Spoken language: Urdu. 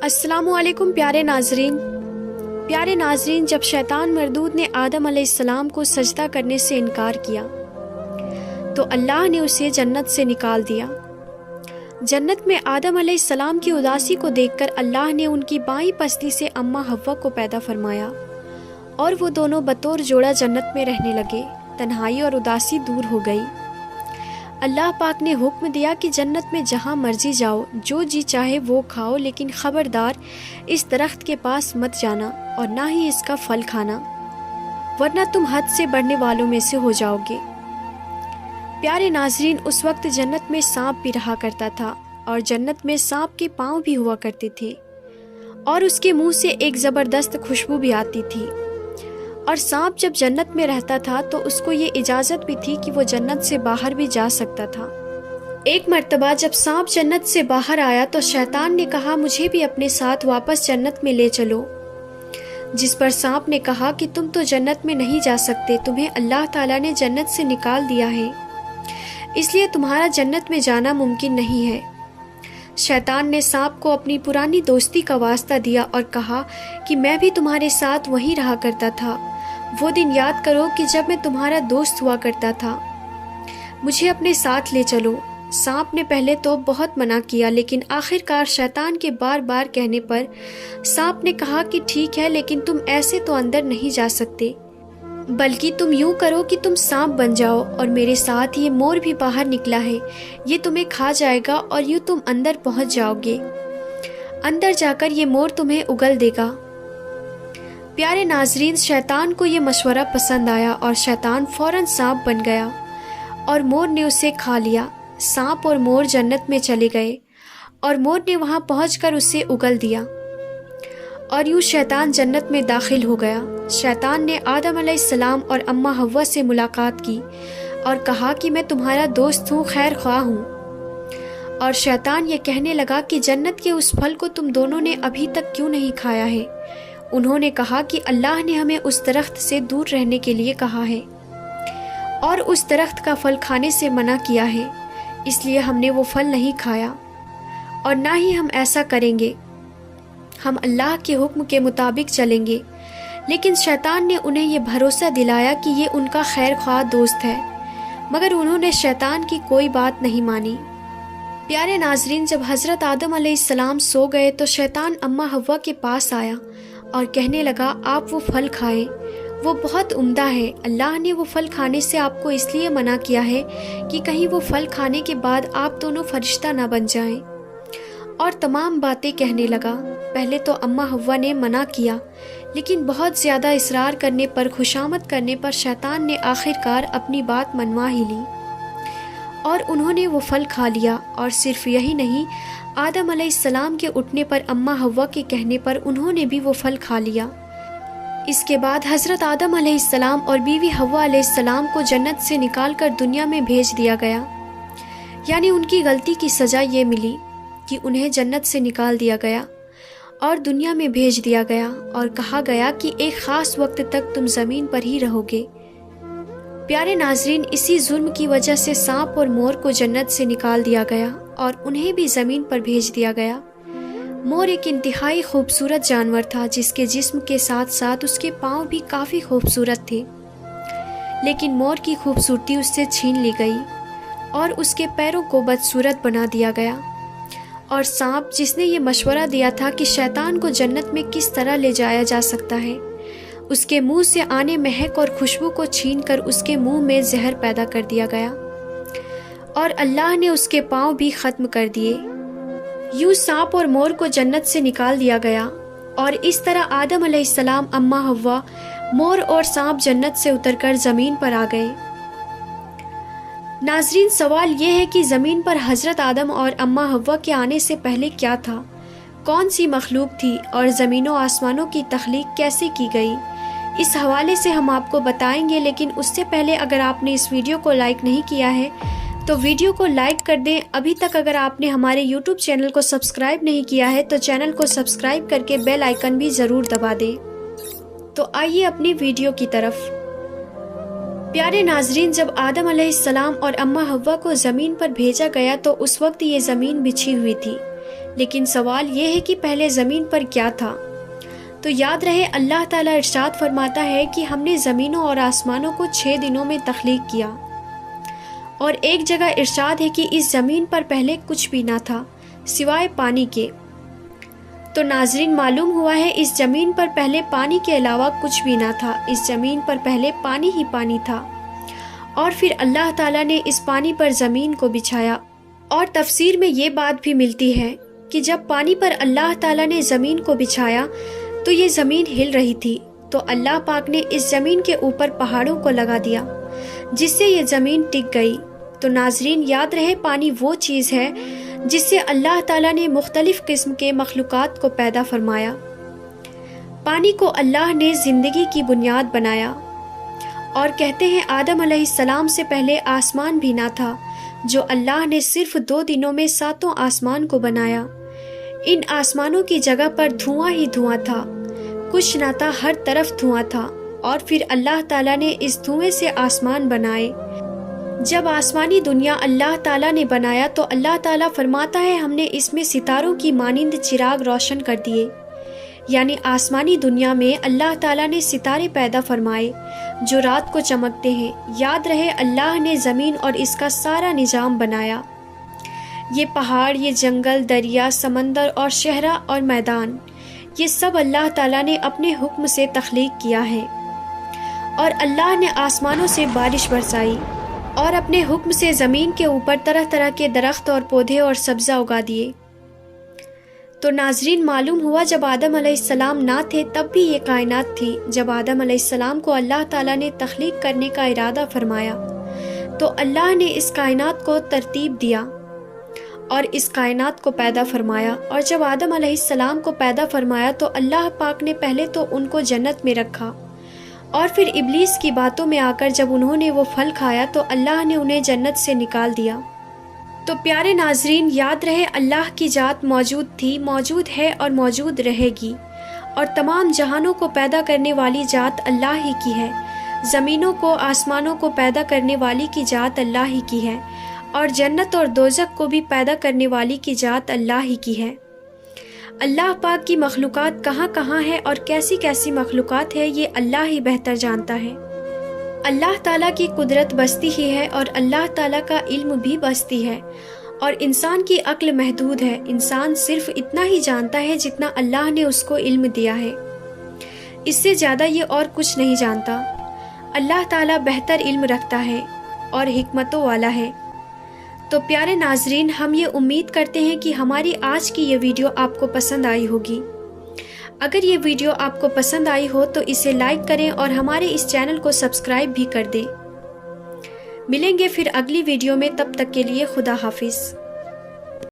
السلام علیکم پیارے ناظرین، جب شیطان مردود نے آدم علیہ السلام کو سجدہ کرنے سے انکار کیا تو اللہ نے اسے جنت سے نکال دیا۔ جنت میں آدم علیہ السلام کی اداسی کو دیکھ کر اللہ نے ان کی بائیں پستی سے اماں حوا کو پیدا فرمایا اور وہ دونوں بطور جوڑا جنت میں رہنے لگے۔ تنہائی اور اداسی دور ہو گئی۔ اللہ پاک نے حکم دیا کہ جنت میں جہاں مرضی جاؤ، جو جی چاہے وہ کھاؤ، لیکن خبردار اس درخت کے پاس مت جانا اور نہ ہی اس کا پھل کھانا، ورنہ تم حد سے بڑھنے والوں میں سے ہو جاؤ گے۔ پیارے ناظرین، اس وقت جنت میں سانپ بھی رہا کرتا تھا اور جنت میں سانپ کے پاؤں بھی ہوا کرتے تھے اور اس کے منہ سے ایک زبردست خوشبو بھی آتی تھی۔ اور سانپ جب جنت میں رہتا تھا تو اس کو یہ اجازت بھی تھی کہ وہ جنت سے باہر بھی جا سکتا تھا۔ ایک مرتبہ جب سانپ جنت سے باہر آیا تو شیطان نے کہا مجھے بھی اپنے ساتھ واپس جنت میں لے چلو، جس پر سانپ نے کہا کہ تم تو جنت میں نہیں جا سکتے، تمہیں اللہ تعالیٰ نے جنت سے نکال دیا ہے، اس لیے تمہارا جنت میں جانا ممکن نہیں ہے۔ شیطان نے سانپ کو اپنی پرانی دوستی کا واسطہ دیا اور کہا کہ میں بھی تمہارے ساتھ وہیں رہا کرتا تھا، وہ دن یاد کرو کہ جب میں تمہارا دوست ہوا کرتا تھا، مجھے اپنے ساتھ لے چلو۔ سانپ نے پہلے تو بہت منع کیا، لیکن آخر کار شیطان کے بار بار کہنے پر سانپ نے کہا کہ ٹھیک ہے، لیکن تم ایسے تو اندر نہیں جا سکتے، بلکہ تم یوں کرو کہ تم سانپ بن جاؤ اور میرے ساتھ یہ مور بھی باہر نکلا ہے، یہ تمہیں کھا جائے گا اور یوں تم اندر پہنچ جاؤ گے، اندر جا کر یہ مور تمہیں اگل دے گا۔ پیارے ناظرین، شیطان کو یہ مشورہ پسند آیا اور شیطان فوراً سانپ بن گیا اور مور نے اسے کھا لیا۔ سانپ اور مور جنت میں چلے گئے اور مور نے وہاں پہنچ کر اسے اگل دیا اور یوں شیطان جنت میں داخل ہو گیا۔ شیطان نے آدم علیہ السلام اور اماں حوا سے ملاقات کی اور کہا کہ میں تمہارا دوست ہوں، خیر خواہ ہوں، اور شیطان یہ کہنے لگا کہ جنت کے اس پھل کو تم دونوں نے ابھی تک کیوں نہیں کھایا ہے؟ انہوں نے کہا کہ اللہ نے ہمیں اس درخت سے دور رہنے کے لیے کہا ہے اور اس درخت کا پھل کھانے سے منع کیا ہے، اس لیے ہم نے وہ پھل نہیں کھایا اور نہ ہی ہم ایسا کریں گے، ہم اللہ کے حکم کے مطابق چلیں گے۔ لیکن شیطان نے انہیں یہ بھروسہ دلایا کہ یہ ان کا خیر خواہ دوست ہے، مگر انہوں نے شیطان کی کوئی بات نہیں مانی۔ پیارے ناظرین، جب حضرت آدم علیہ السلام سو گئے تو شیطان اماں حوا کے پاس آیا اور کہنے لگا آپ وہ پھل کھائیں، وہ بہت عمدہ ہے، اللہ نے وہ پھل کھانے سے آپ کو اس لیے منع کیا ہے کہ کہیں وہ پھل کھانے کے بعد آپ دونوں فرشتہ نہ بن جائیں، اور تمام باتیں کہنے لگا۔ پہلے تو اماں حوا نے منع کیا، لیکن بہت زیادہ اصرار کرنے پر، خوشامد کرنے پر شیطان نے آخر کار اپنی بات منوا ہی لی اور انہوں نے وہ پھل کھا لیا۔ اور صرف یہی نہیں، آدم علیہ السلام کے اٹھنے پر اماں حوا کے کہنے پر انہوں نے بھی وہ پھل کھا لیا۔ اس کے بعد حضرت آدم علیہ السلام اور بیوی حوا علیہ السلام کو جنت سے نکال کر دنیا میں بھیج دیا گیا، یعنی ان کی غلطی کی سزا یہ ملی کہ انہیں جنت سے نکال دیا گیا اور دنیا میں بھیج دیا گیا اور کہا گیا کہ ایک خاص وقت تک تم زمین پر ہی رہو گے۔ پیارے ناظرین، اسی ظلم کی وجہ سے سانپ اور مور کو جنت سے نکال دیا گیا اور انہیں بھی زمین پر بھیج دیا گیا۔ مور ایک انتہائی خوبصورت جانور تھا جس کے جسم کے ساتھ ساتھ اس کے پاؤں بھی کافی خوبصورت تھے، لیکن مور کی خوبصورتی اس سے چھین لی گئی اور اس کے پیروں کو بدصورت بنا دیا گیا۔ اور سانپ، جس نے یہ مشورہ دیا تھا کہ شیطان کو جنت میں کس طرح لے جایا جا سکتا ہے، اس کے منہ سے آنے مہک اور خوشبو کو چھین کر اس کے منہ میں زہر پیدا کر دیا گیا اور اللہ نے اس کے پاؤں بھی ختم کر دیے۔ یوں سانپ اور مور کو جنت سے نکال دیا گیا اور اس طرح آدم علیہ السلام، اماں حوا، مور اور سانپ جنت سے اتر کر زمین پر آ گئے۔ ناظرین، سوال یہ ہے کہ زمین پر حضرت آدم اور اماں حوا کے آنے سے پہلے کیا تھا؟ کون سی مخلوق تھی اور زمین و آسمانوں کی تخلیق کیسے کی گئی؟ اس حوالے سے ہم آپ کو بتائیں گے، لیکن اس سے پہلے اگر آپ نے اس ویڈیو کو لائک نہیں کیا ہے تو ویڈیو کو لائک کر دیں۔ ابھی تک اگر آپ نے ہمارے یوٹیوب چینل کو سبسکرائب نہیں کیا ہے تو چینل کو سبسکرائب کر کے بیل آئیکن بھی ضرور دبا دیں۔ تو آئیے اپنی ویڈیو کی طرف۔ پیارے ناظرین، جب آدم علیہ السلام اور اماں حوا کو زمین پر بھیجا گیا تو اس وقت یہ زمین بچھی ہوئی تھی، لیکن سوال یہ ہے کہ پہلے زمین پر کیا تھا؟ تو یاد رہے اللہ تعالیٰ ارشاد فرماتا ہے کہ ہم نے زمینوں اور آسمانوں کو 6 دنوں میں تخلیق کیا، اور ایک جگہ ارشاد ہے کہ اس زمین پر پہلے کچھ بھی نہ تھا سوائے پانی کے۔ تو ناظرین، معلوم ہوا ہے اس زمین پر پہلے پانی کے علاوہ کچھ بھی نہ تھا، اس زمین پر پہلے پانی ہی پانی تھا، اور پھر اللہ تعالیٰ نے اس پانی پر زمین کو بچھایا۔ اور تفسیر میں یہ بات بھی ملتی ہے کہ جب پانی پر اللہ تعالیٰ نے زمین کو بچھایا تو یہ زمین ہل رہی تھی، تو اللہ پاک نے اس زمین کے اوپر پہاڑوں کو لگا دیا جس سے یہ زمین ٹک گئی۔ تو ناظرین، یاد رہے پانی وہ چیز ہے جس سے اللہ تعالیٰ نے مختلف قسم کے مخلوقات کو پیدا فرمایا۔ پانی کو اللہ نے زندگی کی بنیاد بنایا، اور کہتے ہیں آدم علیہ السلام سے پہلے آسمان بھی نہ تھا، جو اللہ نے صرف 2 دنوں میں 7 آسمان کو بنایا۔ ان آسمانوں کی جگہ پر دھواں ہی دھواں تھا، کچھ نہ تھا، ہر طرف دھواں تھا، اور پھر اللہ تعالیٰ نے اس دھوئیں سے آسمان بنائے۔ جب آسمانی دنیا اللہ تعالیٰ نے بنایا تو اللہ تعالیٰ فرماتا ہے ہم نے اس میں ستاروں کی مانند چراغ روشن کر دیے، یعنی آسمانی دنیا میں اللہ تعالیٰ نے ستارے پیدا فرمائے جو رات کو چمکتے ہیں۔ یاد رہے اللہ نے زمین اور اس کا سارا نظام بنایا، یہ پہاڑ، یہ جنگل، دریا، سمندر اور صحرا اور میدان، یہ سب اللہ تعالیٰ نے اپنے حکم سے تخلیق کیا ہے۔ اور اللہ نے آسمانوں سے بارش برسائی، اور اپنے حکم سے زمین کے اوپر طرح طرح کے درخت اور پودے اور سبزہ اگا دیے۔ تو ناظرین، معلوم ہوا جب آدم علیہ السلام نہ تھے تب بھی یہ کائنات تھی۔ جب آدم علیہ السلام کو اللہ تعالیٰ نے تخلیق کرنے کا ارادہ فرمایا تو اللہ نے اس کائنات کو ترتیب دیا اور اس کائنات کو پیدا فرمایا۔ اور جب آدم علیہ السلام کو پیدا فرمایا تو اللہ پاک نے پہلے تو ان کو جنت میں رکھا، اور پھر ابلیس کی باتوں میں آ کر جب انہوں نے وہ پھل کھایا تو اللہ نے انہیں جنت سے نکال دیا۔ تو پیارے ناظرین، یاد رہے اللہ کی ذات موجود تھی، موجود ہے اور موجود رہے گی، اور تمام جہانوں کو پیدا کرنے والی ذات اللہ ہی کی ہے۔ زمینوں کو، آسمانوں کو پیدا کرنے والی کی ذات اللہ ہی کی ہے، اور جنت اور دوزخ کو بھی پیدا کرنے والی کی ذات اللہ ہی کی ہے۔ اللہ پاک کی مخلوقات کہاں کہاں ہے اور کیسی کیسی مخلوقات ہے، یہ اللہ ہی بہتر جانتا ہے۔ اللہ تعالیٰ کی قدرت بستی ہی ہے، اور اللہ تعالیٰ کا علم بھی بستی ہے، اور انسان کی عقل محدود ہے۔ انسان صرف اتنا ہی جانتا ہے جتنا اللہ نے اس کو علم دیا ہے، اس سے زیادہ یہ اور کچھ نہیں جانتا۔ اللہ تعالیٰ بہتر علم رکھتا ہے اور حکمتوں والا ہے۔ تو پیارے ناظرین، ہم یہ امید کرتے ہیں کہ ہماری آج کی یہ ویڈیو آپ کو پسند آئی ہوگی۔ اگر یہ ویڈیو آپ کو پسند آئی ہو تو اسے لائک کریں اور ہمارے اس چینل کو سبسکرائب بھی کر دیں۔ ملیں گے پھر اگلی ویڈیو میں، تب تک کے لیے خدا حافظ۔